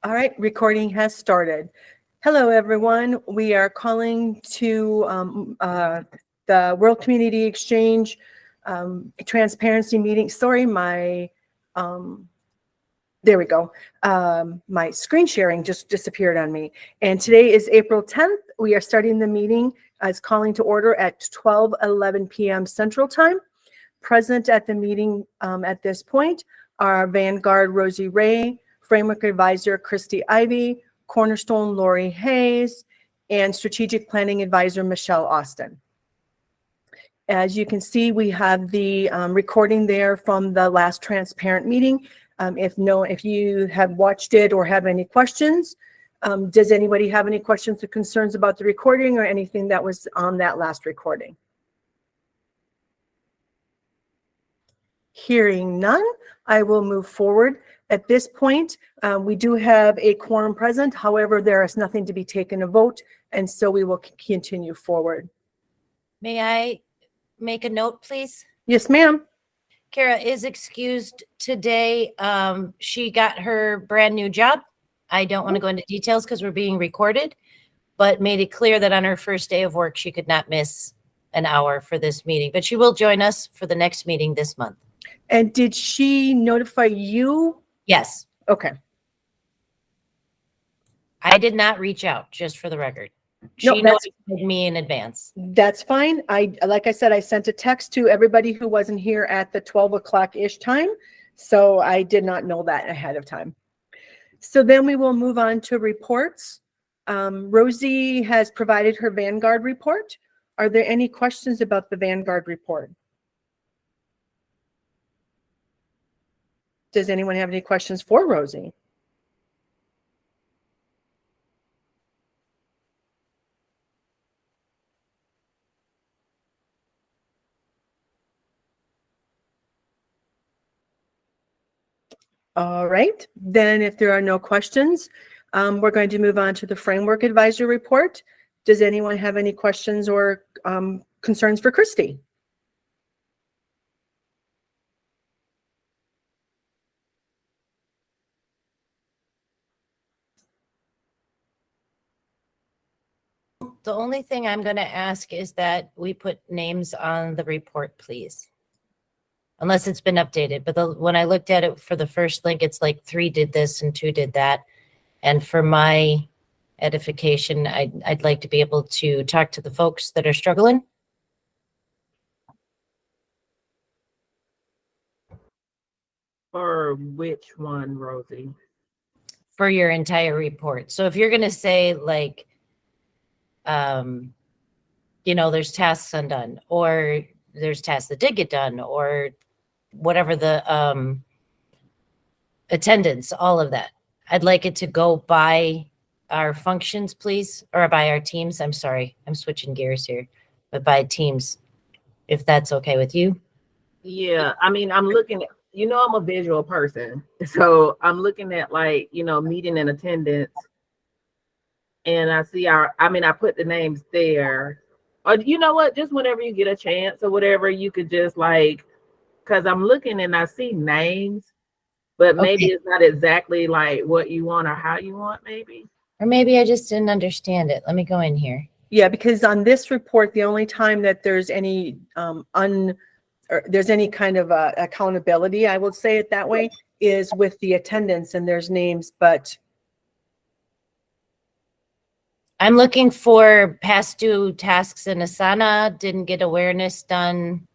All right, recording has started. Hello, everyone. We are calling to the World Community Exchange Transparency meeting. Sorry, there we go. My screen sharing just disappeared on me. And today is April 10th. We are starting the meeting as calling to order at 12:11 p.m. Central Time. Present at the meeting at this point are Vanguard Rosie Ray, Framework Advisor Christy Ivy, Cornerstone Lori Hayes, and Strategic Planning Advisor Michelle Austin. As you can see, we have the recording there from the last transparent meeting. If you have watched it or have any questions, does anybody have any questions or concerns about the recording or anything that was on that last recording? Hearing none, I will move forward. At this point, we do have a quorum present. However, there is nothing to be taken a vote, and so we will continue forward. May I make a note, please? Yes, ma'am. Kara is excused today. She got her brand new job. I don't want to go into details because we're being recorded, but made it clear that on her first day of work, she could not miss an hour for this meeting, but she will join us for the next meeting this month. And did she notify you? Yes. Okay. I did not reach out, just for the record. She notified me in advance. That's fine. Like I said, I sent a text to everybody who wasn't here at the 12 o'clock-ish time. So I did not know that ahead of time. So then we will move on to reports. Rosie has provided her Vanguard report. Are there any questions about the Vanguard report? Does anyone have any questions for Rosie? All right, then if there are no questions, we're going to move on to the Framework Advisor report. Does anyone have any questions or concerns for Christy? The only thing I'm going to ask is that we put names on the report, please. Unless it's been updated. But when I looked at it for the first link, it's like 3 did this and 2 did that. And for my edification, I'd like to be able to talk to the folks that are struggling. For which one, Rosie? For your entire report. So if you're going to say like, there's tasks undone, or there's tasks that did get done, or whatever the attendance, all of that. I'd like it to go by our functions, please, or by our teams. I'm sorry, I'm switching gears here, but by teams, if that's okay with you. Yeah, I mean, I'm looking at, I'm a visual person. So I'm looking at meeting and attendance. And I see I put the names there. Or you know what, just whenever you get a chance or whatever, you could just because I'm looking and I see names, but maybe it's not exactly like what you want or how you want, maybe. Or maybe I just didn't understand it. Let me go in here. Yeah, because on this report, the only time that there's any there's any kind of accountability, I will say it that way, is with the attendance, and there's names, but I'm looking for past due tasks in Asana, didn't get awareness done.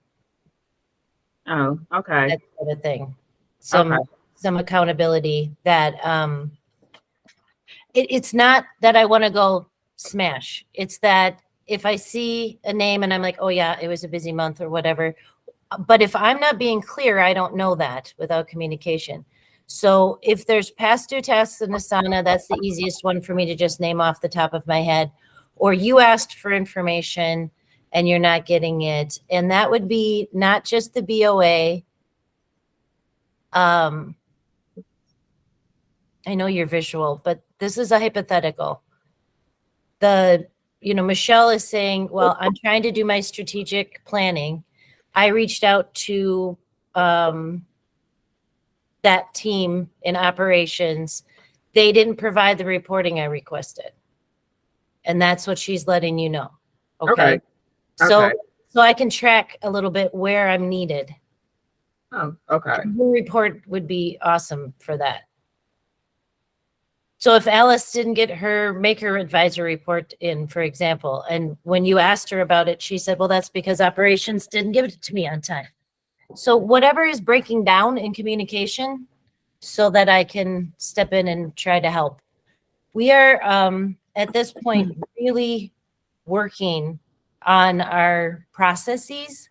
Oh, okay. That sort of thing. Some accountability that it's not that I want to go smash. It's that if I see a name and I'm like, oh yeah, it was a busy month or whatever. But if I'm not being clear, I don't know that without communication. So if there's past due tasks in Asana, that's the easiest one for me to just name off the top of my head. Or you asked for information and you're not getting it. And that would be not just the BOA. I know you're visual, but this is a hypothetical. Michelle is saying, well, I'm trying to do my strategic planning. I reached out to that team in operations they didn't provide the reporting I requested. And that's what she's letting you know. Okay. Okay. So, Okay. so I can track a little bit where I'm needed. Oh, okay. Your report would be awesome for that. So if Alice didn't make her advisor report in, for example, and when you asked her about it, she said, well, that's because operations didn't give it to me on time. So whatever is breaking down in communication so that I can step in and try to help. We are at this point really working on our processes.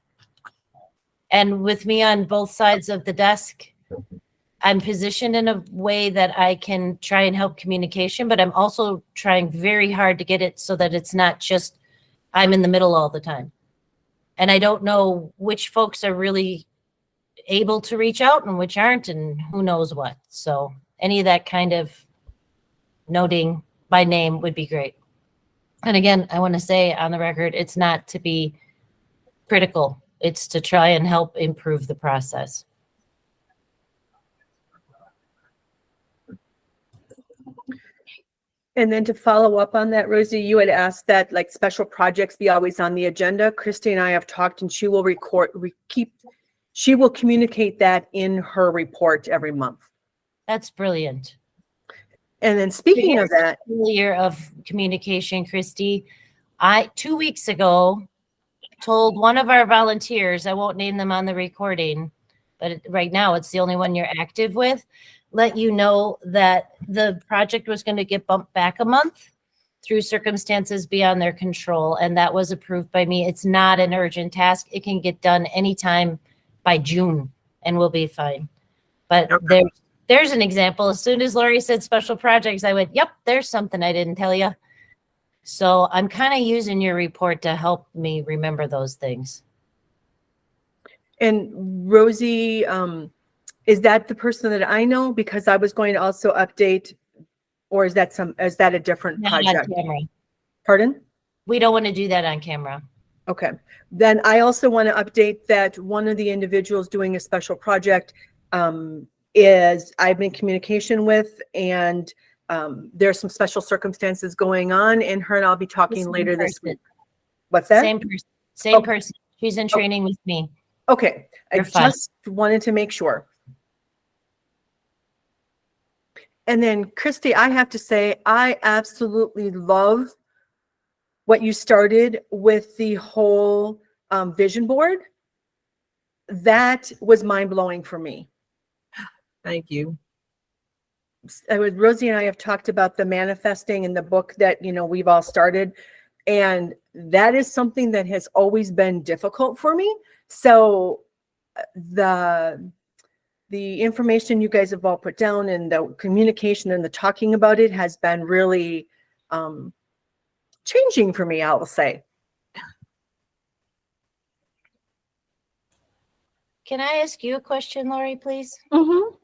And with me on both sides of the desk, I'm positioned in a way that I can try and help communication, but I'm also trying very hard to get it so that it's not just I'm in the middle all the time. And I don't know which folks are really able to reach out and which aren't, and who knows what. So any of that kind of noting by name would be great. And again, I want to say on the record, it's not to be critical. It's to try and help improve the process. And then to follow up on that, Rosie, you had asked that like special projects be always on the agenda. Christy and I have talked, and she will she will communicate that in her report every month. That's brilliant. And then speaking of that, Failure of communication, Christy, I 2 weeks ago told one of our volunteers, I won't name them on the recording, but right now it's the only one you're active with, let you know that the project was going to get bumped back a month through circumstances beyond their control. And that was approved by me. It's not an urgent task. It can get done anytime by June and we'll be fine. But Okay. there's an example. As soon as Lori said special projects, I went, yep, there's something I didn't tell you. So I'm kind of using your report to help me remember those things. and Rosie, is that the person that I know? Because I was going to also update, or is that a different Not on project? camera. Pardon? We don't want to do that on camera. Okay. Then I also want to update that one of the individuals doing a special project is I've been in communication with, and there's some special circumstances going on, and her and I'll be talking Same later this person. week. What's that? Same person. Same Okay. person. She's in training with me. Okay. I You're fine. just wanted to make sure. And then Christy, I have to say, I absolutely love what you started with the whole vision board. That was mind blowing for me. Thank you. Rosie and I have talked about the manifesting in the book that, we've all started. And that is something that has always been difficult for me. So the information you guys have all put down and the communication and the talking about it has been really changing for me, I will say. Can I ask you a question, Lori, please? Mm-hmm.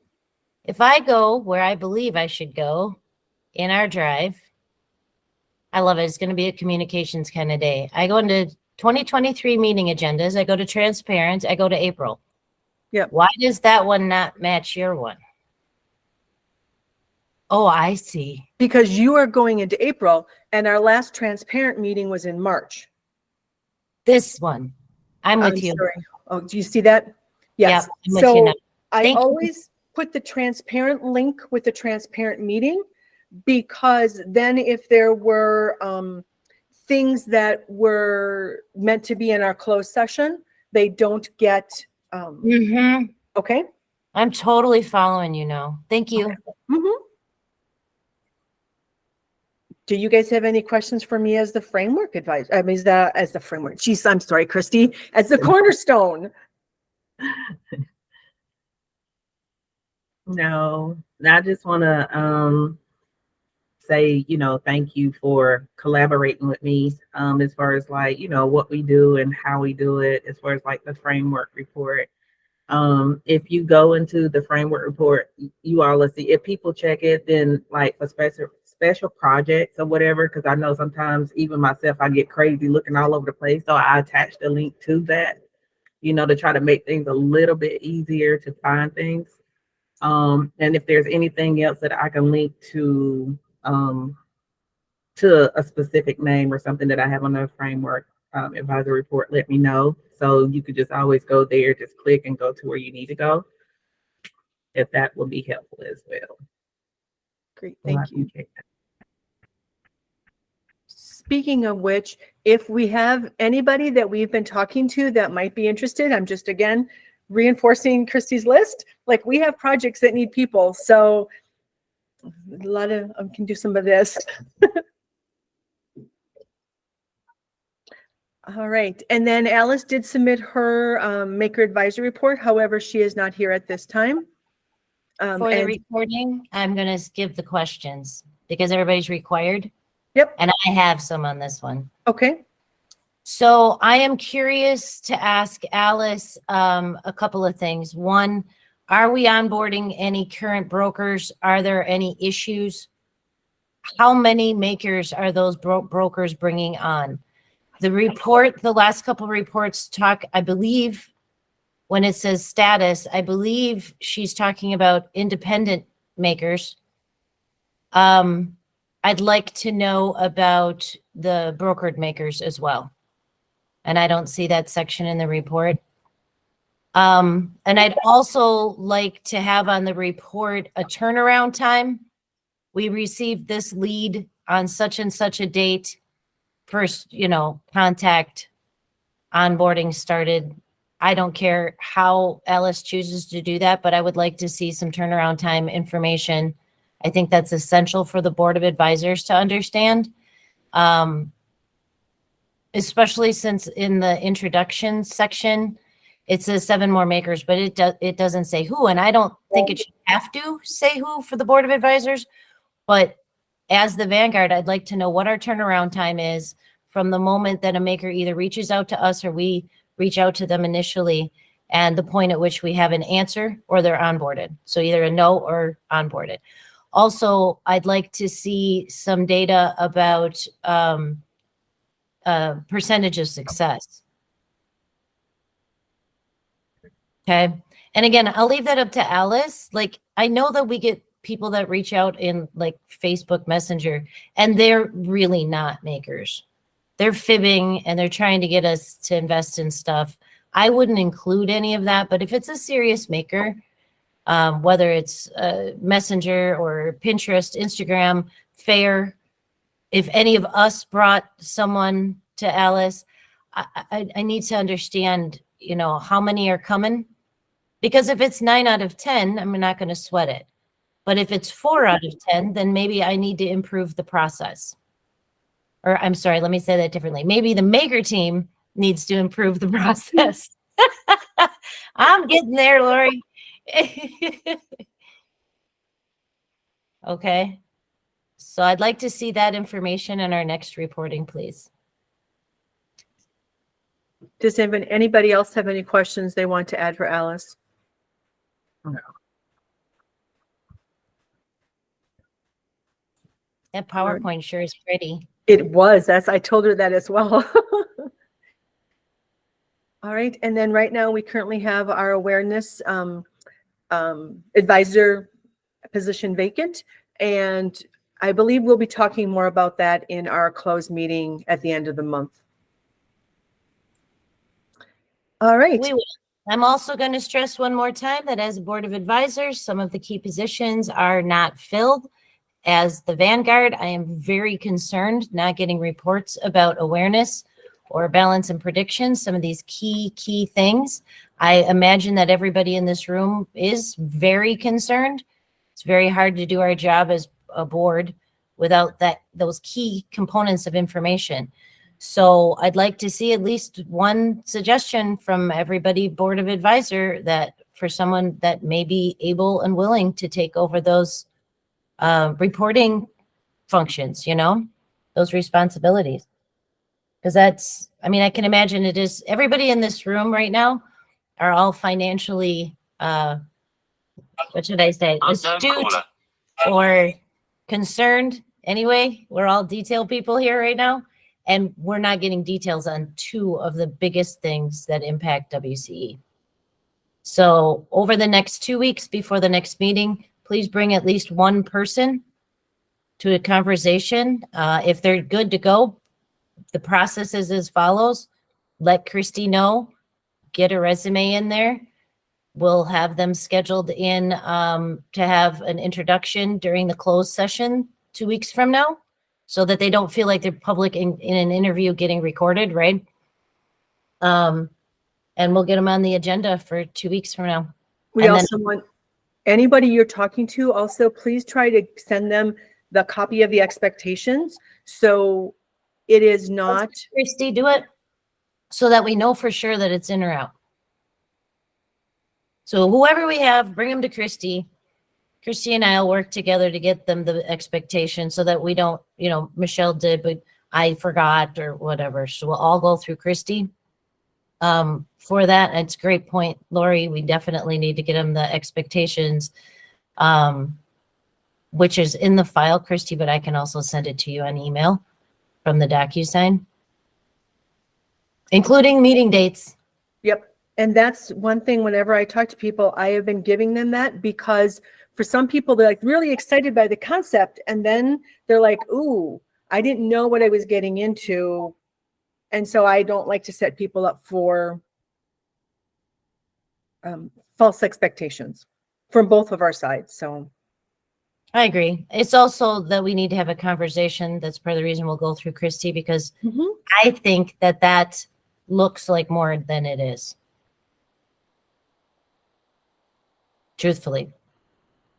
If I go where I believe I should go in our drive, I love it. It's going to be a communications kind of day. I go into 2023 meeting agendas. I go to transparent. I go to April. Yep. Why does that one not match your one? Oh, I see. Because you are going into April, and our last transparent meeting was in March. This one. I'm with you. Sorry. Oh, do you see that? Yes. Yep, I'm with you now. I Thank you. always put the transparent link with the transparent meeting, because then if there were things that were meant to be in our closed session, they don't get, okay? I'm totally following you now. Thank you. Mhm. Do you guys have any questions for me as the framework advisor? I mean, as the framework. Geez, I'm sorry, Christy, as the cornerstone. No, I just want to say, thank you for collaborating with me as far as like, what we do and how we do it, as far as like the framework report. If you go into the framework report, you all will see if people check it, then like for special projects or whatever, because I know sometimes even myself, I get crazy looking all over the place. So I attached a link to that, to try to make things a little bit easier to find things. And if there's anything else that I can link to a specific name or something that I have on the framework advisory report, let me know. So you could just always go there, just click and go to where you need to go. If that will be helpful as well. Great, So I thank you. can check that. Speaking of which, if we have anybody that we've been talking to that might be interested, I'm just again reinforcing Christy's list. Like, we have projects that need people, so a lot of can do some of this. All right, and then Alice did submit her maker advisory report. However, she is not here at this time. For the And- recording, I'm going to give the questions because everybody's required. Yep. And I have some on this one. Okay. So I am curious to ask Alice a couple of things. One, are we onboarding any current brokers? Are there any issues? How many makers are those brokers bringing on? The report, the last couple reports talk, I believe, when it says status, I believe she's talking about independent makers. I'd like to know about the brokered makers as well. And I don't see that section in the report. And I'd also like to have on the report a turnaround time. We received this lead on such and such a date. First, contact onboarding started. I don't care how Alice chooses to do that, but I would like to see some turnaround time information. I think that's essential for the Board of Advisors to understand. Especially since in the introduction section, it says 7 more makers, but it doesn't say who. And I don't think it should have to say who for the Board of Advisors. But as the Vanguard, I'd like to know what our turnaround time is from the moment that a maker either reaches out to us or we reach out to them initially, and the point at which we have an answer or they're onboarded. So either a no or onboarded. Also, I'd like to see some data about percentage of success. Okay. And again, I'll leave that up to Alice. Like, I know that we get people that reach out in like Facebook Messenger, and they're really not makers. They're fibbing and they're trying to get us to invest in stuff. I wouldn't include any of that, but if it's a serious maker, whether it's Messenger or Pinterest, Instagram, Fair, if any of us brought someone to Alice, I need to understand, how many are coming. Because if it's 9 out of 10, I'm not going to sweat it. But if it's 4 out of 10, then maybe I need to improve the process. Or I'm sorry, let me say that differently. Maybe the maker team needs to improve the process. I'm getting there, Lori. Okay. So I'd like to see that information in our next reporting, please. Does anybody else have any questions they want to add for Alice? No. That PowerPoint sure is pretty. It was. I told her that as well. All right. And then right now we currently have our awareness advisor position vacant. And I believe we'll be talking more about that in our closed meeting at the end of the month. All right. We will. I'm also going to stress one more time that as a Board of Advisors, some of the key positions are not filled. As the Vanguard, I am very concerned not getting reports about awareness or balance and prediction, some of these key things. I imagine that everybody in this room is very concerned. It's very hard to do our job as a board without those key components of information. So I'd like to see at least one suggestion from everybody Board of Advisor that for someone that may be able and willing to take over those reporting functions, those responsibilities. Because I can imagine it is, everybody in this room right now are all financially, what should I say, astute or concerned. Anyway, we're all detail people here right now, and we're not getting details on 2 of the biggest things that impact WCE. So over the next 2 weeks before the next meeting, please bring at least one person to a conversation. If they're good to go, the process is as follows. Let Christy know, get a resume in there. We'll have them scheduled in to have an introduction during the closed session 2 weeks from now, so that they don't feel like they're public in an interview getting recorded, right? And we'll get them on the agenda for 2 weeks from now. We And then- also want anybody you're talking to, also please try to send them the copy of the expectations. So it is not, Christy, do it so that we know for sure that it's in or out. So whoever we have, bring them to Christy. Christy and I will work together to get them the expectation so that we don't, Michelle did, but I forgot or whatever. So we'll all go through Christy. For that, it's a great point, Lori. We definitely need to get them the expectations, which is in the file, Christy, but I can also send it to you on email from the DocuSign, including meeting dates. yep. And that's one thing, whenever I talk to people, I have been giving them that, because for some people, they're like really excited by the concept. And then they're like, ooh, I didn't know what I was getting into. And so I don't like to set people up for false expectations from both of our sides. So I agree. It's also that we need to have a conversation. That's part of the reason we'll go through Christy, because I think that looks like more than it is. Truthfully.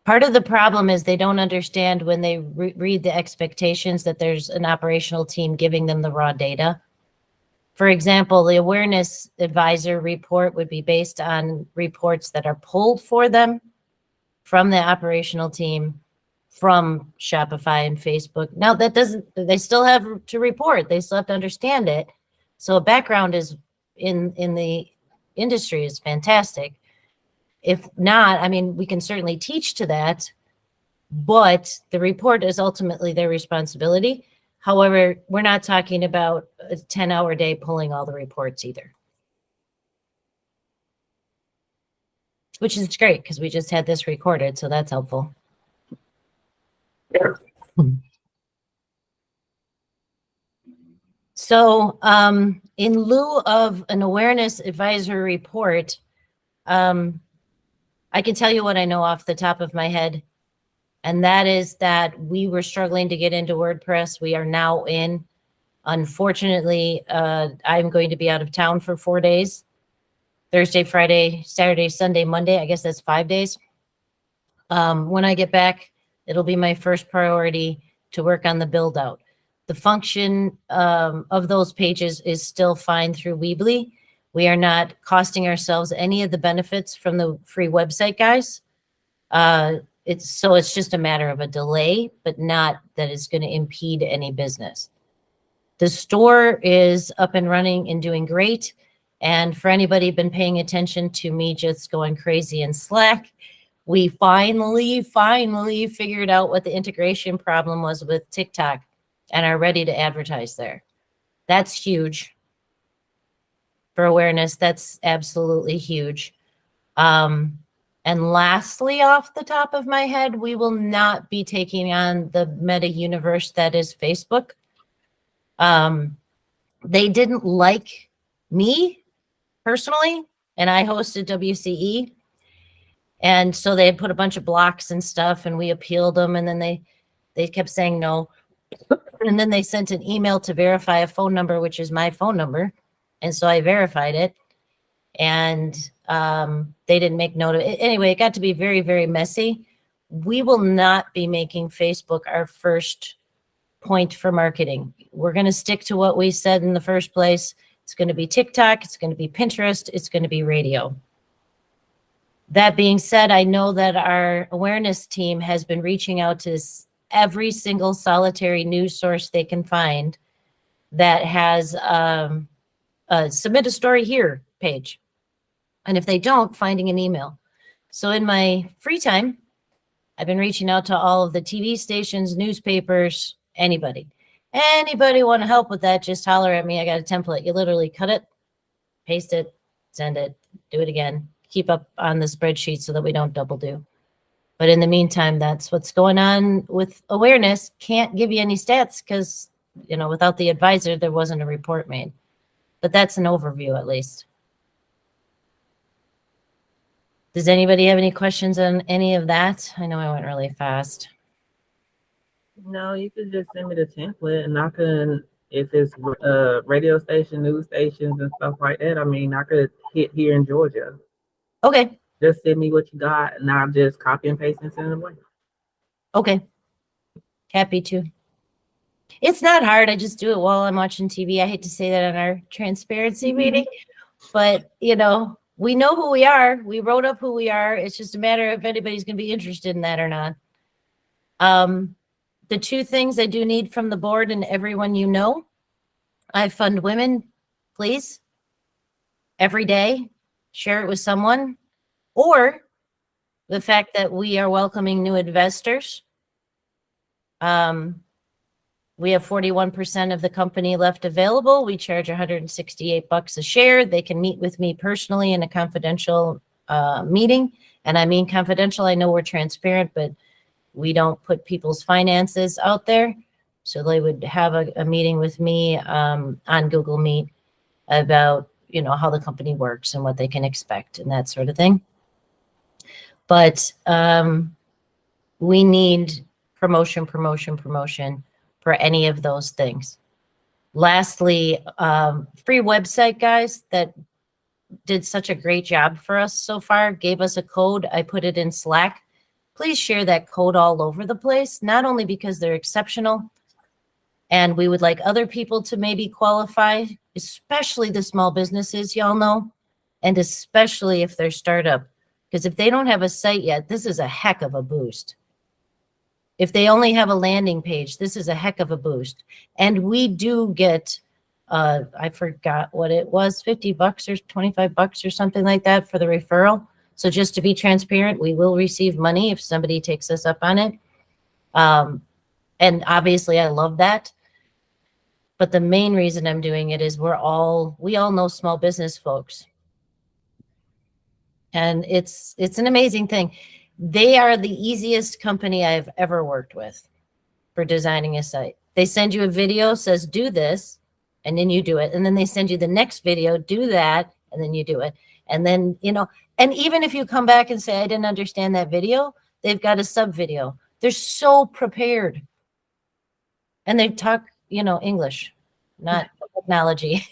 Part of the problem is they don't understand when they read the expectations that there's an operational team giving them the raw data. For example, the awareness advisor report would be based on reports that are pulled for them from the operational team, from Shopify and Facebook. Now that they still have to report. They still have to understand it. So a background is in the industry is fantastic. If not, I mean, we can certainly teach to that, but the report is ultimately their responsibility. However, we're not talking about a 10-hour day pulling all the reports either. Which is great because we just had this recorded, so that's helpful. So in lieu of an awareness advisor report, I can tell you what I know off the top of my head. And that is that we were struggling to get into WordPress. We are now in. Unfortunately, I'm going to be out of town for 4 days. Thursday, Friday, Saturday, Sunday, Monday. I guess that's 5 days. When I get back, it'll be my first priority to work on the build out. The function of those pages is still fine through Weebly. We are not costing ourselves any of the benefits from the free website guys. It's just a matter of a delay, but not that it's going to impede any business. The store is up and running and doing great. And for anybody been paying attention to me just going crazy in Slack, we finally figured out what the integration problem was with TikTok and are ready to advertise there. That's huge. For awareness, that's absolutely huge. And lastly, off the top of my head, we will not be taking on the meta universe that is Facebook. They didn't like me personally, and I hosted WCE. And so they had put a bunch of blocks and stuff, and we appealed them, and then they kept saying no. And then they sent an email to verify a phone number, which is my phone number. And so I verified it, and they didn't make note of it. Anyway, it got to be very, very messy. We will not be making Facebook our first point for marketing. We're going to stick to what we said in the first place. It's going to be TikTok. It's going to be Pinterest. It's going to be radio. That being said, I know that our awareness team has been reaching out to every single solitary news source they can find that has submit a story here page. And if they don't, finding an email. So in my free time, I've been reaching out to all of the TV stations, newspapers, anybody want to help with that, just holler at me. I got a template. You literally cut it, paste it, send it, do it again, keep up on the spreadsheet so that we don't double do. But in the meantime, that's what's going on with awareness. Can't give you any stats because, without the advisor, there wasn't a report made. But that's an overview at least. Does anybody have any questions on any of that? I know I went really fast. No, you could just send me the template and I can, if it's radio station, news stations and stuff like that, I mean, I could hit here in Georgia. Okay. Just send me what you got and I'll just copy and paste and send it away. Okay. Happy to. It's not hard. I just do it while I'm watching TV. I hate to say that on our transparency meeting, but we know who we are. We wrote up who we are. It's just a matter of if anybody's going to be interested in that or not. The two things I do need from the board and everyone I fund women, please. Every day, share it with someone. Or the fact that we are welcoming new investors. We have 41% of the company left available. We charge $168 a share. They can meet with me personally in a confidential meeting. And I mean confidential. I know we're transparent, but we don't put people's finances out there. So they would have a meeting with me on Google Meet about, how the company works and what they can expect and that sort of thing. But we need promotion for any of those things. Lastly, free website guys that did such a great job for us so far, gave us a code. I put it in Slack. Please share that code all over the place, not only because they're exceptional and we would like other people to maybe qualify, especially the small businesses, y'all know, and especially if they're startup. Because if they don't have a site yet, this is a heck of a boost. If they only have a landing page, this is a heck of a boost. And we do get, I forgot what it was, $50 or $25 or something like that for the referral. So just to be transparent, we will receive money if somebody takes us up on it. And obviously I love that. But the main reason I'm doing it is we all know small business folks. And it's an amazing thing. They are the easiest company I've ever worked with for designing a site. They send you a video, says do this, and then you do it. And then they send you the next video, do that, and then you do it. And then, and even if you come back and say, I didn't understand that video, they've got a sub video. They're so prepared. And they talk, English, not technology.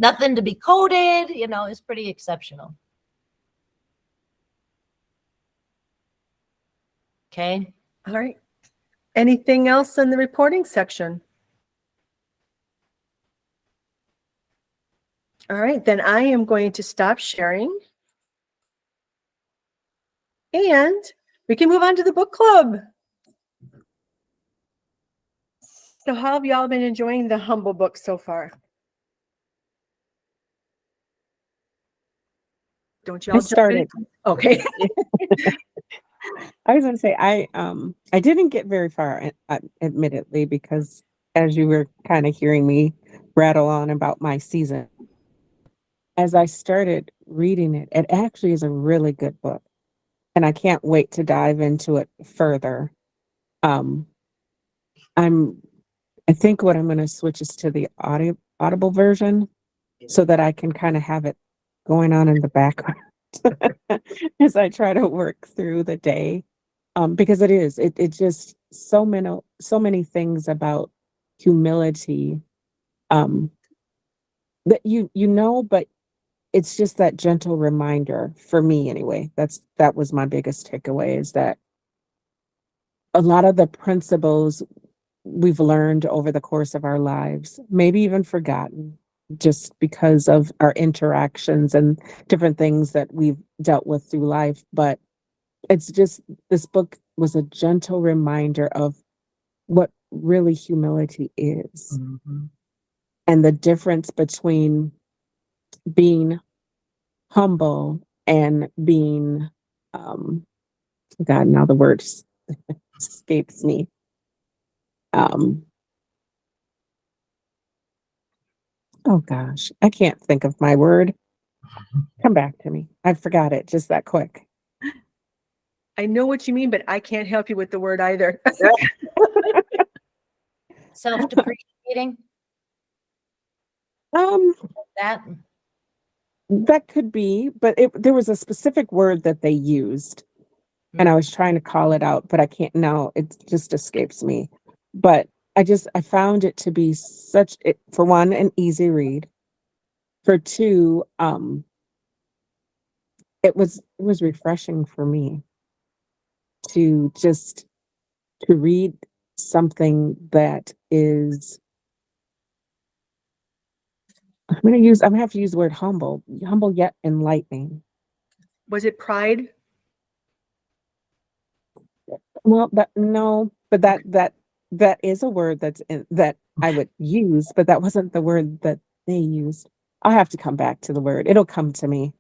Nothing to be coded, it's pretty exceptional. Okay. All right. Anything else in the reporting section? All right, then I am going to stop sharing. And we can move on to the book club. So how have y'all been enjoying the Humble book so far? Don't y'all I started. Okay. I was going to say I didn't get very far, admittedly, because as you were kind of hearing me rattle on about my season, as I started reading it, it actually is a really good book, and I can't wait to dive into it further. I think what I'm going to switch is to the audible version, so that I can kind of have it going on in the background as I try to work through the day. Because it just so many things about humility that but it's just that gentle reminder for me anyway. That was my biggest takeaway, is that a lot of the principles we've learned over the course of our lives, maybe even forgotten, just because of our interactions and different things that we've dealt with through life. But it's just, this book was a gentle reminder of what really humility is. Mm-hmm. And the difference between being humble and being, God, now the word escapes me. Oh gosh, I can't think of my word. Come back to me. I forgot it just that quick. I know what you mean, but I can't help you with the word either. Self-depreciating, Um, that, that could be, but there was a specific word that they used, and I was trying to call it out, but I can't now. It just escapes me. But I found it to be for one, an easy read. For two, it was refreshing for me to read something that is I'm gonna have to use the word humble yet enlightening. Was it pride? Well, but that is a word that I would use, but that wasn't the word that they used. I'll have to come back to the word. It'll come to me.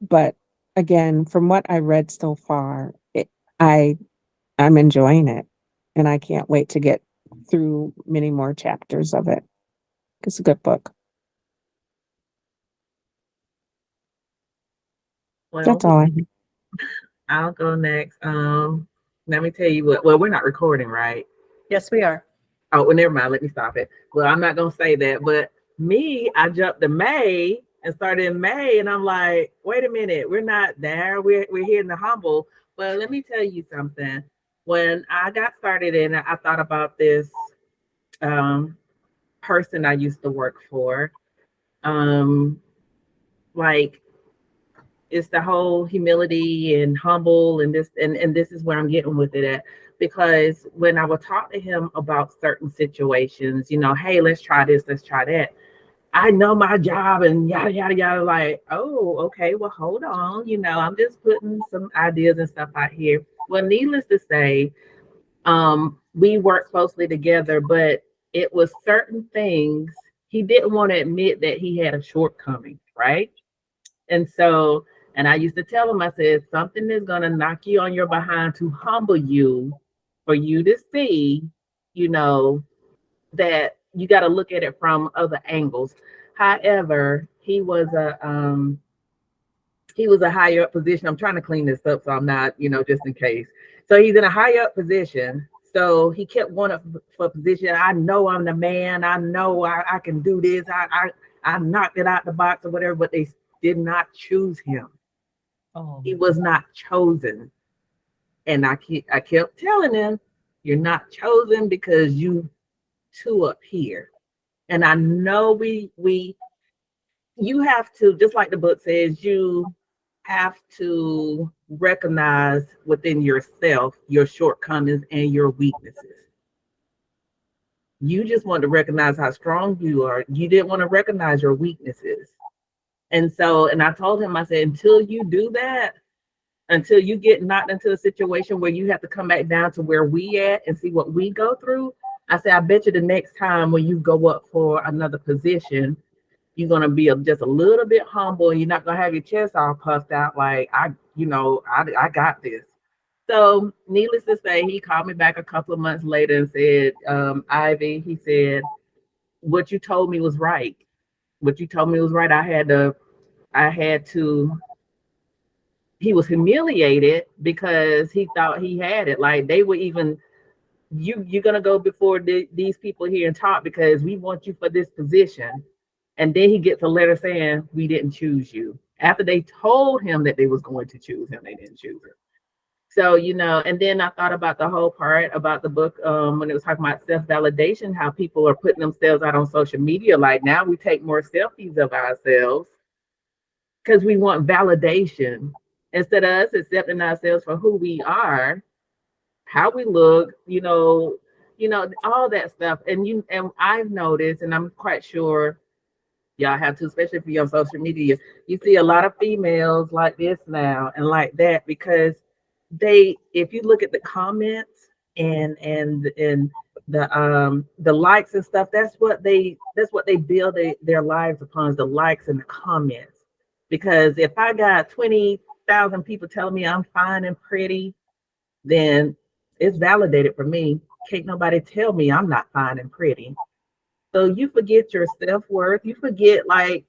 But again, from what I read so far, I'm enjoying it, and I can't wait to get through many more chapters of it. It's a good book. That's Well, all I I'll go next. Let me tell you what. Well, we're not recording, right? Yes, we are. Oh, well, never mind. Let me stop it. Well, I'm not gonna say that. But me, I jumped to May and started in May, and I'm like, wait a minute, we're not there. We're here in the humble. But let me tell you something. When I got started in it, I thought about this person I used to work for. Like it's the whole humility and humble and this is where I'm getting with it at, because when I would talk to him about certain situations, hey, let's try this, let's try that, I know my job and yada yada yada, like, oh, okay, well, hold on, I'm just putting some ideas and stuff out here. Well, needless to say, we worked closely together, but it was certain things he didn't want to admit that he had a shortcoming, right? And so, and I used to tell him, I said, something is going to knock you on your behind to humble you for you to see, that you got to look at it from other angles. However, he was a higher up position. I'm trying to clean this up so I'm not, just in case. So he's in a higher up position. So he kept wanting for a position. I know I'm the man. I know I can do this. I knocked it out the box or whatever, but they did not choose him. oh, He was not chosen. And I kept telling him, you're not chosen because you two up here. And I know you have to, just like the book says, you have to recognize within yourself your shortcomings and your weaknesses. You just want to recognize how strong you are. You didn't want to recognize your weaknesses. And I told him, I said, until you do that, until you get knocked into a situation where you have to come back down to where we at and see what we go through, I said, I bet you the next time when you go up for another position, you're going to be just a little bit humble, and you're not going to have your chest all puffed out like, I got this. So needless to say, he called me back a couple of months later and said, Ivy, he said, what you told me was right. What you told me was right. I had to, he was humiliated because he thought he had it. Like they were even, you're going to go before these people here and talk because we want you for this position. And then he gets a letter saying, we didn't choose you. After they told him that they was going to choose him, they didn't choose him. So, and then I thought about the whole part about the book when it was talking about self-validation, how people are putting themselves out on social media. Like now we take more selfies of ourselves because we want validation instead of us accepting ourselves for who we are, how we look, all that stuff. And I've noticed, and I'm quite sure y'all have to, especially if you're on social media, you see a lot of females like this now and like that because if you look at the comments and the likes and stuff, that's what they build their lives upon, is the likes and the comments. Because if I got 20,000 people telling me I'm fine and pretty, then it's validated for me. Can't nobody tell me I'm not fine and pretty. So you forget your self-worth. You forget, like,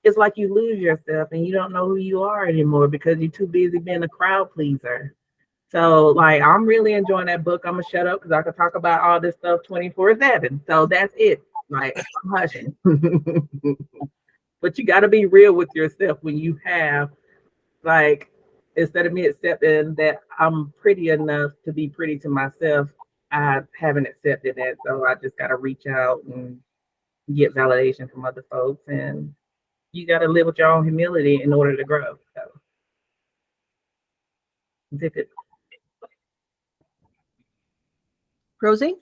it's like you lose yourself and you don't know who you are anymore because you're too busy being a crowd pleaser. So like I'm really enjoying that book. I'm gonna shut up because I could talk about all this stuff 24/7. So that's it. Like I'm hushing. But you got to be real with yourself when you have, like, instead of me accepting that I'm pretty enough to be pretty to myself, I haven't accepted that. So I just got to reach out and get validation from other folks. And you got to live with your own humility in order to grow. So, zip it. Rosie?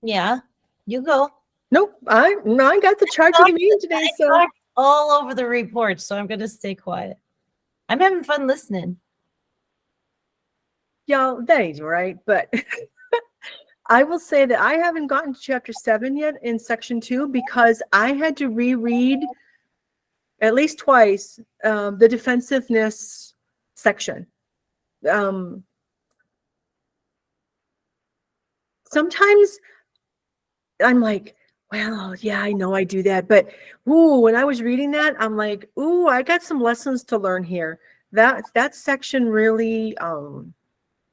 Yeah, you go. Nope. I got the charge of the meeting today. I So talked all over the report, so I'm going to stay quiet. I'm having fun listening. y'all, that ain't right. But I will say that I haven't gotten to chapter 7 yet in section 2 because I had to reread at least twice the defensiveness section. Sometimes I'm like, well, yeah, I know I do that. But ooh, when I was reading that, I'm like, ooh, I got some lessons to learn here. That section really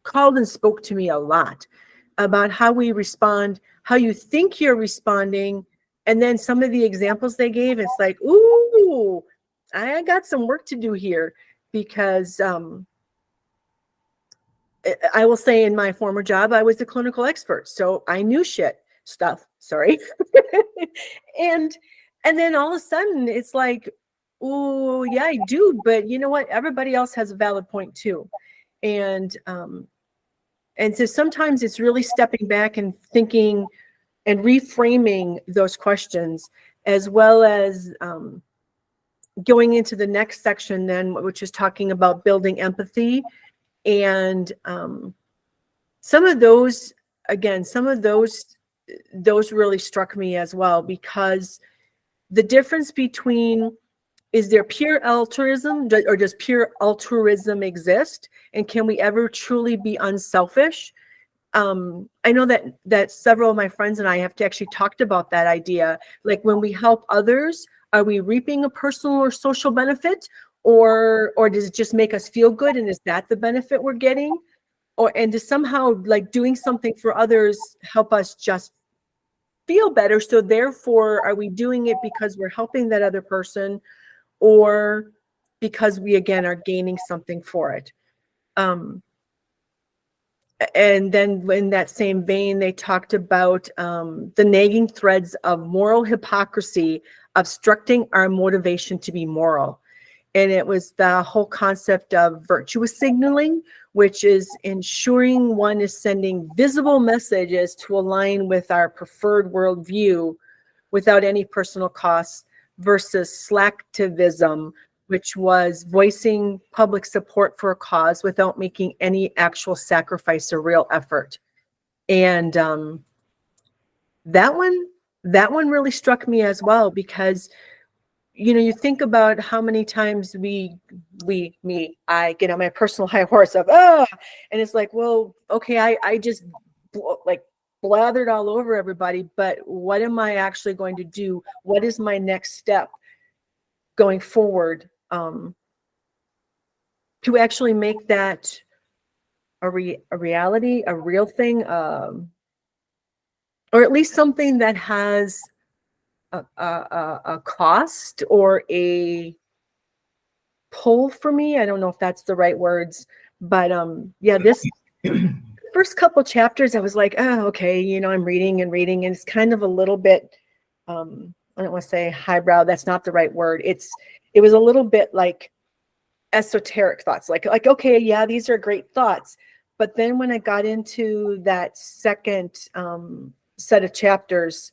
called and spoke to me a lot about how we respond, how you think you're responding, and then some of the examples they gave, it's like, ooh, I got some work to do here because I will say in my former job, I was the clinical expert, so I knew stuff. Sorry, and then all of a sudden it's like, oh yeah, I do, but you know what? Everybody else has a valid point too, and so sometimes it's really stepping back and thinking and reframing those questions, as well as going into the next section then, which is talking about building empathy. And some of those really struck me as well, because the difference between, is there pure altruism or does pure altruism exist? And can we ever truly be unselfish? I know that several of my friends and I have actually talked about that idea. Like when we help others, are we reaping a personal or social benefit, or does it just make us feel good? And is that the benefit we're getting? And does somehow like doing something for others help us just feel better? So therefore, are we doing it because we're helping that other person, or because we again are gaining something for it? And then in that same vein, they talked about the nagging threads of moral hypocrisy obstructing our motivation to be moral. And it was the whole concept of virtuous signaling, which is ensuring one is sending visible messages to align with our preferred worldview without any personal costs, versus slacktivism, which was voicing public support for a cause without making any actual sacrifice or real effort. And that one really struck me as well, because you think about how many times I get on my personal high horse of, and it's like, well, okay, I just blathered all over everybody, but what am I actually going to do? What is my next step going forward to actually make that a reality, a real thing, or at least something that has a cost or a pull for me? I don't know if that's the right words, but yeah, this first couple chapters, I was like, oh, okay, I'm reading, and it's kind of a little bit, I don't want to say highbrow, that's not the right word. It was a little bit like esoteric thoughts, like, okay, yeah, these are great thoughts. But then when I got into that second set of chapters,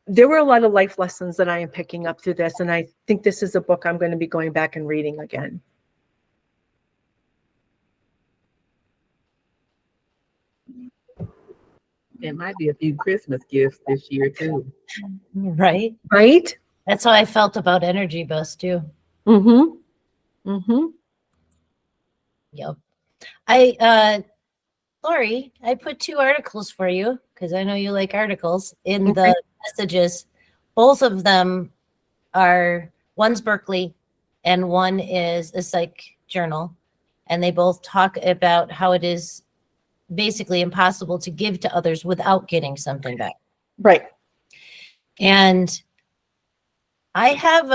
there were a lot of life lessons that I am picking up through this. And I think this is a book I'm going to be going back and reading again. It might be a few Christmas gifts this year too. Right. Right? That's how I felt about Energy Bus too. Mm-hmm. Mm-hmm. Yep. Lori, I put 2 articles for you because I know you like articles in the messages. Both of them one's Berkeley and one is a psych journal. And they both talk about how it is basically impossible to give to others without getting something back. Right. And I have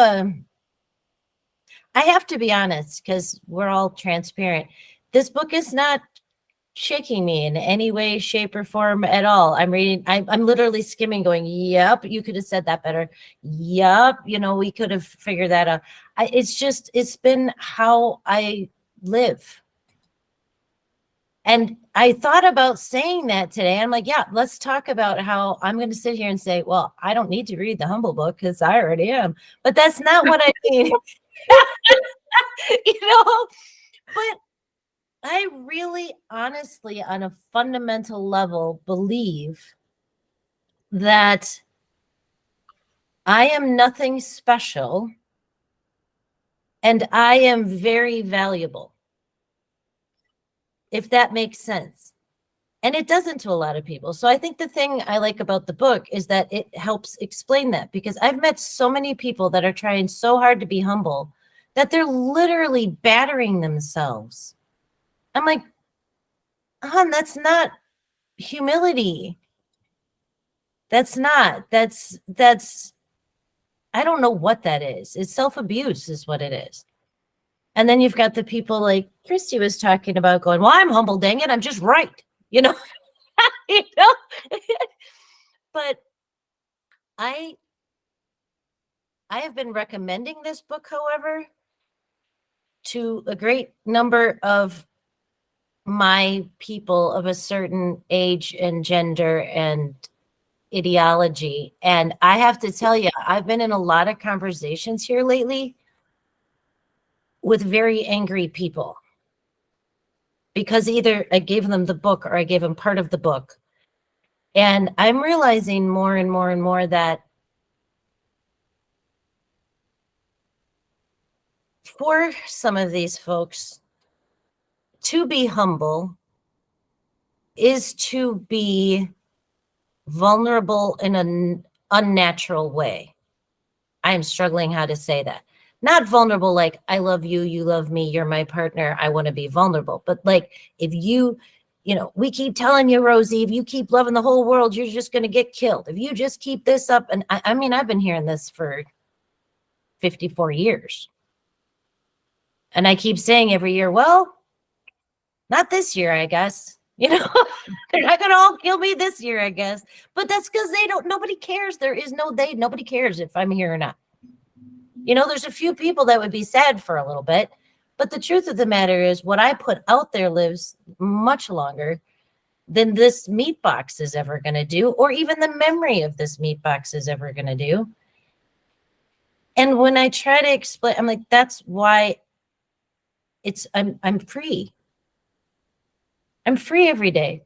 to be honest, because we're all transparent. This book is not shaking me in any way, shape, or form at all. I'm literally skimming, going, yep, you could have said that better. Yep, we could have figured that out. It's been how I live. And I thought about saying that today. I'm like, yeah, let's talk about how I'm going to sit here and say, well, I don't need to read the Humble Book because I already am. But that's not what I mean. But I really, honestly, on a fundamental level, believe that I am nothing special and I am very valuable, if that makes sense. And it doesn't to a lot of people. So I think the thing I like about the book is that it helps explain that, because I've met so many people that are trying so hard to be humble that they're literally battering themselves. I'm like, hon, that's not humility. That's I don't know what that is. It's self-abuse is what it is. And then you've got the people like Christy was talking about going, well, I'm humble, dang it, I'm just right. But I have been recommending this book, however, to a great number of my people of a certain age and gender and ideology. And I have to tell you, I've been in a lot of conversations here lately with very angry people, because either I gave them the book or I gave them part of the book. And I'm realizing more and more and more that for some of these folks, to be humble is to be vulnerable in an unnatural way. I am struggling how to say that. Not vulnerable like, I love you, you love me, you're my partner, I want to be vulnerable. But like, if we keep telling you, Rosie, if you keep loving the whole world, you're just going to get killed. If you just keep this up. And I mean, I've been hearing this for 54 years. And I keep saying every year, well, not this year, I guess. They're not going to all kill me this year, I guess. But that's because nobody cares. There is nobody cares if I'm here or not. There's a few people that would be sad for a little bit. But the truth of the matter is what I put out there lives much longer than this meat box is ever going to do, or even the memory of this meat box is ever going to do. And when I try to explain, I'm like, that's why I'm free. I'm free every day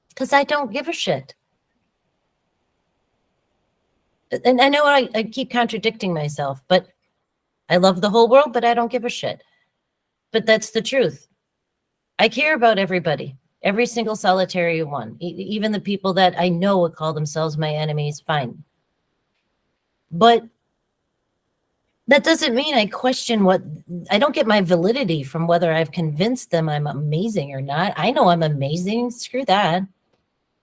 because I don't give a shit. And I know I keep contradicting myself, but I love the whole world, but I don't give a shit. But that's the truth. I care about everybody, every single solitary one, even the people that I know would call themselves my enemies, fine. But that doesn't mean I question I don't get my validity from whether I've convinced them I'm amazing or not. I know I'm amazing. Screw that.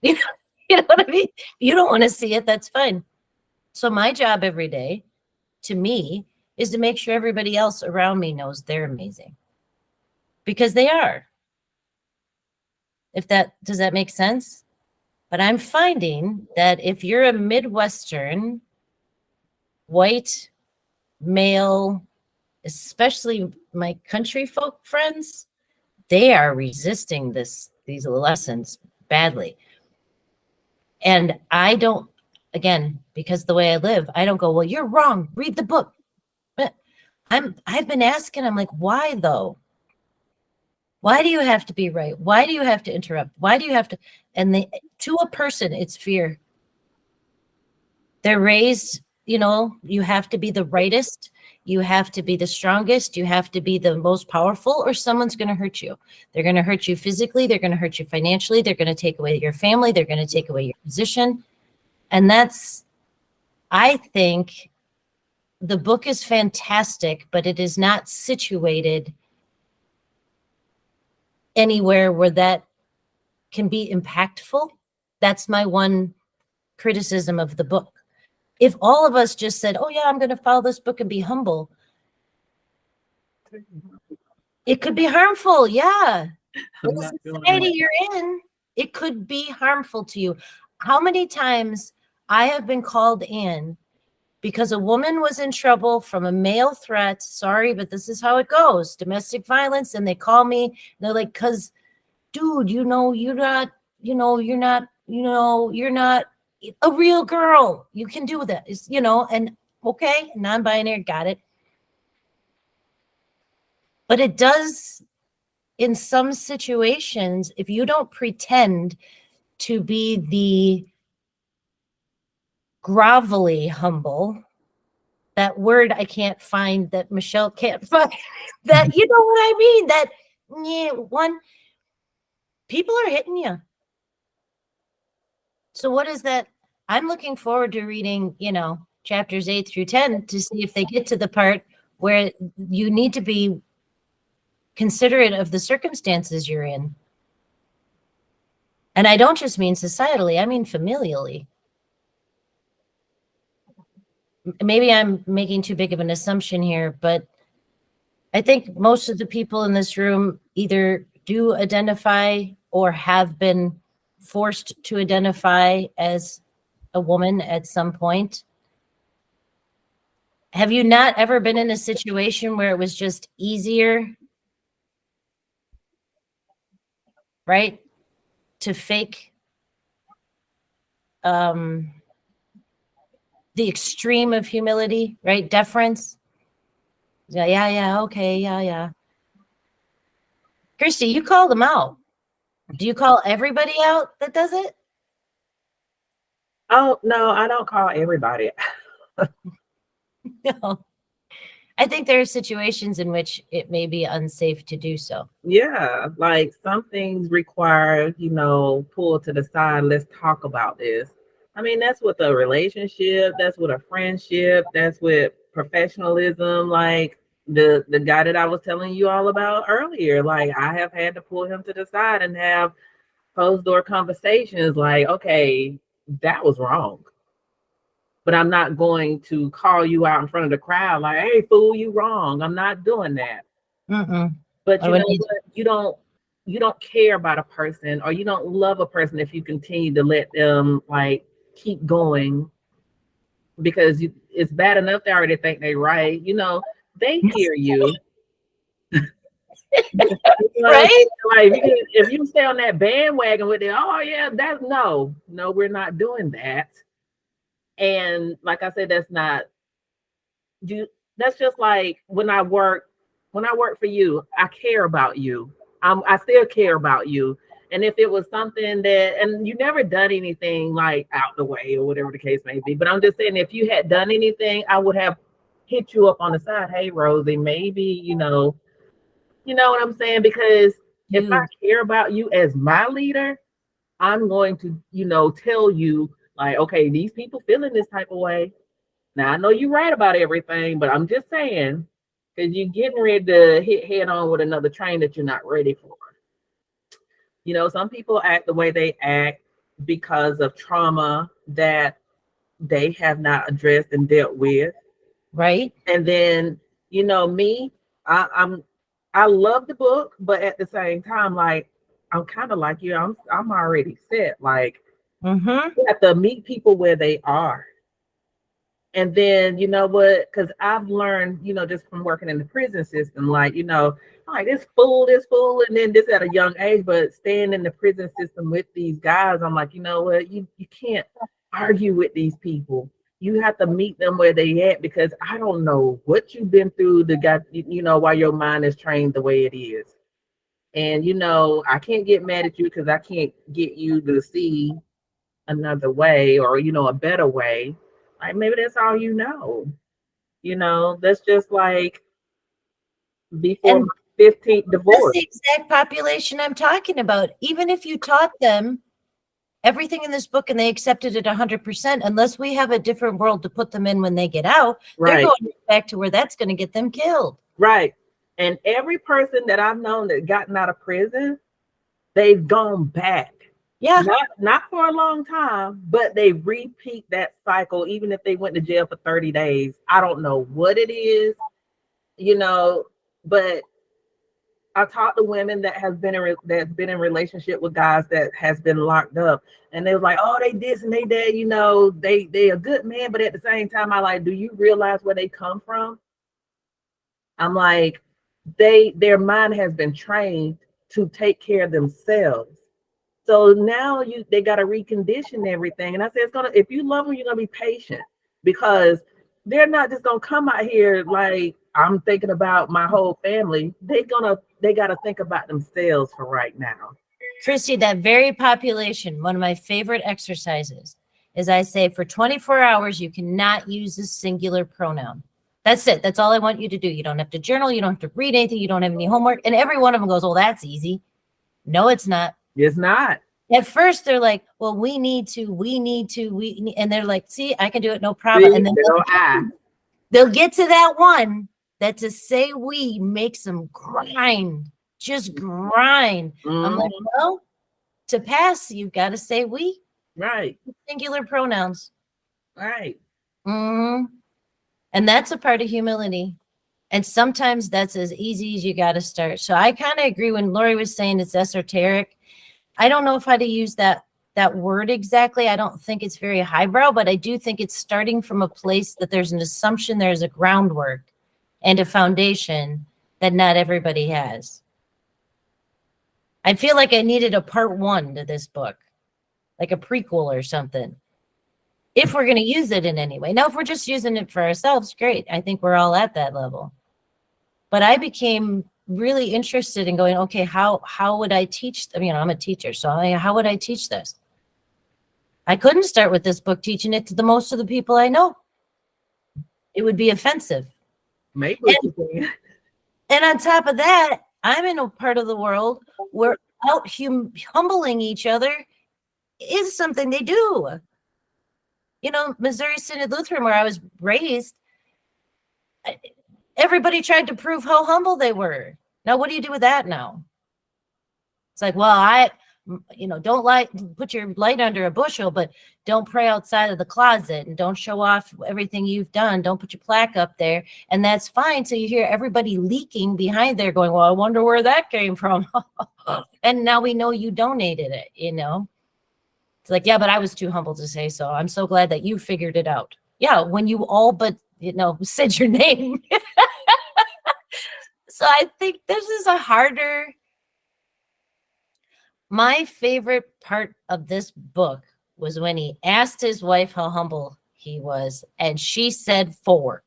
You know what I mean? You don't want to see it. That's fine. So my job every day, to me, is to make sure everybody else around me knows they're amazing. Because they are. Does that make sense? But I'm finding that if you're a Midwestern, white, male, especially my country folk friends, they are resisting these lessons badly. And I don't, again, because the way I live, I don't go, well, you're wrong, read the book. I've been asking, I'm like, why though? Why do you have to be right? Why do you have to interrupt? Why do you have to? And to a person, it's fear. They're raised, you have to be the rightest. You have to be the strongest. You have to be the most powerful, or someone's going to hurt you. They're going to hurt you physically. They're going to hurt you financially. They're going to take away your family. They're going to take away your position. And I think the book is fantastic, but it is not situated anywhere where that can be impactful. That's my one criticism of the book. If all of us just said, oh yeah, I'm going to follow this book and be humble, it could be harmful. Yeah. I'm The not doing society that. you're in, it could be harmful to you. How many times I have been called in because a woman was in trouble from a male threat. Sorry, but this is how it goes. Domestic violence. And they call me, and they're like, cause dude, you're not a real girl. You can do this, and okay, non-binary, got it. But it does, in some situations, if you don't pretend to be the grovelly humble, that word I can't find, that Michelle can't find, that, you know what I mean? That, yeah, people are hitting you. So what is that? I'm looking forward to reading, chapters 8 through 10 to see if they get to the part where you need to be considerate of the circumstances you're in. And I don't just mean societally, I mean familially. Maybe I'm making too big of an assumption here, but I think most of the people in this room either do identify or have been forced to identify as a woman at some point. Have you not ever been in a situation where it was just easier, right, to fake the extreme of humility, right? Deference. Yeah, okay, yeah. Christy, you call them out. Do you call everybody out that does it? Oh, no, I don't call everybody. No. I think there are situations in which it may be unsafe to do so. Yeah, like some things require, pull to the side. Let's talk about this. I mean, that's with a relationship, that's with a friendship, that's with professionalism. Like the guy that I was telling you all about earlier, like I have had to pull him to the side and have closed door conversations like, okay, that was wrong. But I'm not going to call you out in front of the crowd like, hey, fool, you wrong. I'm not doing that. Mm-mm. But I you would know need- what? You don't care about a person, or you don't love a person if you continue to let them like keep going, because it's bad enough they already think they're right. They hear you. Right? Like if you stay on that bandwagon with it, oh yeah, no, we're not doing that. And like I said, that's just like when I work for you, I care about you. I still care about you. And if it was something and you never done anything like out the way or whatever the case may be, but I'm just saying, if you had done anything, I would have hit you up on the side. Hey, Rosie, maybe, you know what I'm saying? Because if I care about you as my leader, I'm going to, tell you like, okay, these people feeling this type of way. Now, I know you're right about everything, but I'm just saying, because you're getting ready to hit head on with another train that you're not ready for. Some people act the way they act because of trauma that they have not addressed and dealt with. Right. And then, me, I love the book, but at the same time, like, I'm kind of like you. I'm already set. Like, you have to meet people where they are. And then, you know what? Because I've learned, just from working in the prison system, like, like this fool, and then this at a young age, but staying in the prison system with these guys, I'm like, you know what? You can't argue with these people. You have to meet them where they at, because I don't know what you've been through why your mind is trained the way it is. And, I can't get mad at you because I can't get you to see another way or, a better way. Like, maybe that's all that's just like before my 15th That's divorce. the exact population I'm talking about. Even if you taught them everything in this book and they accepted it 100%. Unless we have a different world to put them in when they get out, they're Right. going back to where that's going to get them killed. Right. And every person that I've known that gotten out of prison, they've gone back. Yeah. Not for a long time, but they repeat that cycle, even if they went to jail for 30 days. I don't know what it is, but I talked to women that has been in relationship with guys that has been locked up, and they was like, oh, they this and they that, they a good man, but at the same time, I like, do you realize where they come from? I'm like, their mind has been trained to take care of themselves. So now they got to recondition everything. And I said, if you love them, you're gonna be patient, because they're not just gonna come out here like, I'm thinking about my whole family. They got to think about themselves for right now. Christy, that very population, one of my favorite exercises is I say for 24 hours, you cannot use a singular pronoun. That's it. That's all I want you to do. You don't have to journal. You don't have to read anything. You don't have any homework. And every one of them goes, oh, that's easy. No, it's not. It's not. At first, they're like, well, we need to, and they're like, see, I can do it. No problem. And then they'll get to that one that to say we makes them grind, just grind. Mm-hmm. I'm like, well, to pass, you've got to say we. Right. Singular pronouns. Right. Mm-hmm. And that's a part of humility. And sometimes that's as easy as you got to start. So I kind of agree when Lori was saying it's esoteric. I don't know if how to use that word exactly. I don't think it's very highbrow, but I do think it's starting from a place that there's an assumption, there's a groundwork and a foundation that not everybody has. I feel like I needed a part 1 to this book, like a prequel or something, if we're going to use it in any way. Now, if we're just using it for ourselves, great. I think we're all at that level. But I became really interested in going, okay, how would I teach them? I'm a teacher, so how would I teach this? I couldn't start with this book teaching it to the most of the people I know. It would be offensive. Maybe. And on top of that, I'm in a part of the world where out humbling each other is something they do. Missouri Synod Lutheran, where I was raised, everybody tried to prove how humble they were. Now, what do you do with that now? It's like, well, don't put your light under a bushel, but don't pray outside of the closet and don't show off everything you've done. Don't put your plaque up there. And that's fine. So you hear everybody leaking behind there going, well, I wonder where that came from. And now we know you donated it, It's like, yeah, but I was too humble to say so. I'm so glad that you figured it out. Yeah, when you all but, said your name. So I think this is my favorite part of this book was when he asked his wife how humble he was, and she said 4.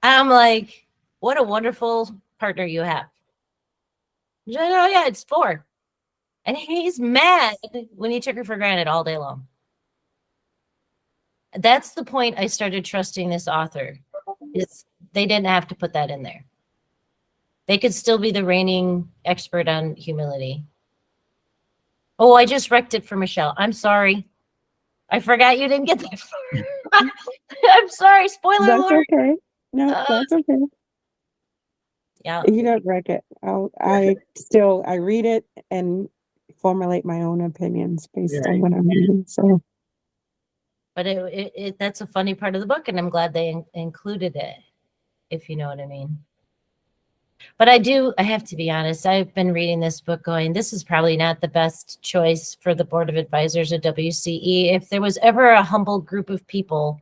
I'm like, what a wonderful partner you have. Oh, yeah, it's 4. And he's mad when he took her for granted all day long. That's the point I started trusting this author. They didn't have to put that in there. They could still be the reigning expert on humility. Oh, I just wrecked it for Michelle. I'm sorry. I forgot you didn't get that far. I'm sorry. Spoiler alert. That's okay. No, that's okay. Yeah. You don't wreck it. I read it and formulate my own opinions based on what I'm reading. So, but that's a funny part of the book, and I'm glad they included it, if you know what I mean. But I have to be honest, I've been reading this book going, this is probably not the best choice for the Board of Advisors at WCE. If there was ever a humble group of people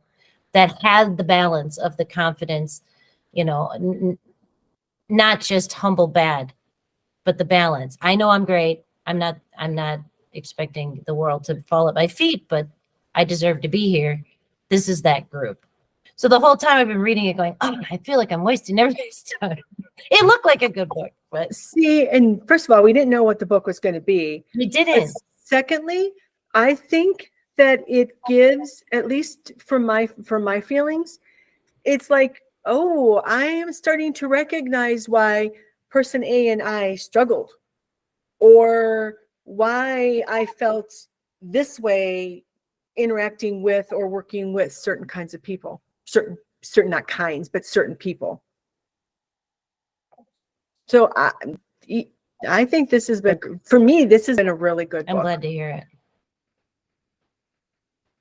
that had the balance of the confidence, not just humble bad, but the balance. I know I'm great. I'm not expecting the world to fall at my feet, but I deserve to be here. This is that group. So the whole time I've been reading it going, oh, I feel like I'm wasting everybody's time. It looked like a good book, but See, and first of all, we didn't know what the book was going to be. we didn't. Secondly, I think that it gives, at least for my feelings, it's like, oh, I am starting to recognize why person A and I struggled. or why I felt this way interacting with or working with certain kinds of people, certain not kinds, but certain people. So I think this has been, for me, this has been a really good I'm book. glad to hear it.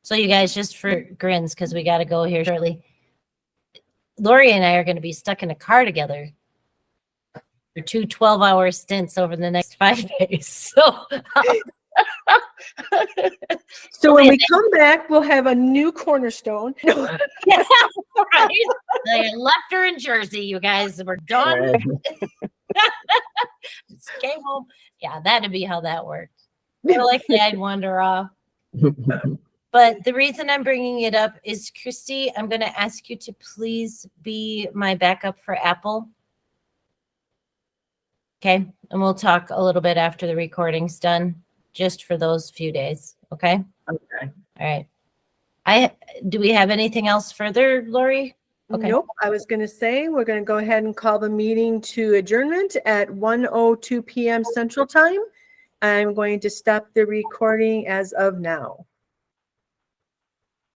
So you guys, just for grins, because we got to go here shortly. Lori and I are going to be stuck in a car together for 2 12-hour stints over the next 5 days. So, So when we come back, we'll have a new cornerstone. right? They left her in Jersey, you guys. We're done. Just came home. Yeah, that'd be how that worked. We're like, yeah, I'd wander off. But the reason I'm bringing it up is, Christy, I'm going to ask you to please be my backup for Apple. Okay. And we'll talk a little bit after the recording's done, just for those few days. Okay. Okay. All right. Do we have anything else further, Lori? Okay. Nope. I was going to say, we're going to go ahead and call the meeting to adjournment at 1:02 p.m. Central Time. I'm going to stop the recording as of now.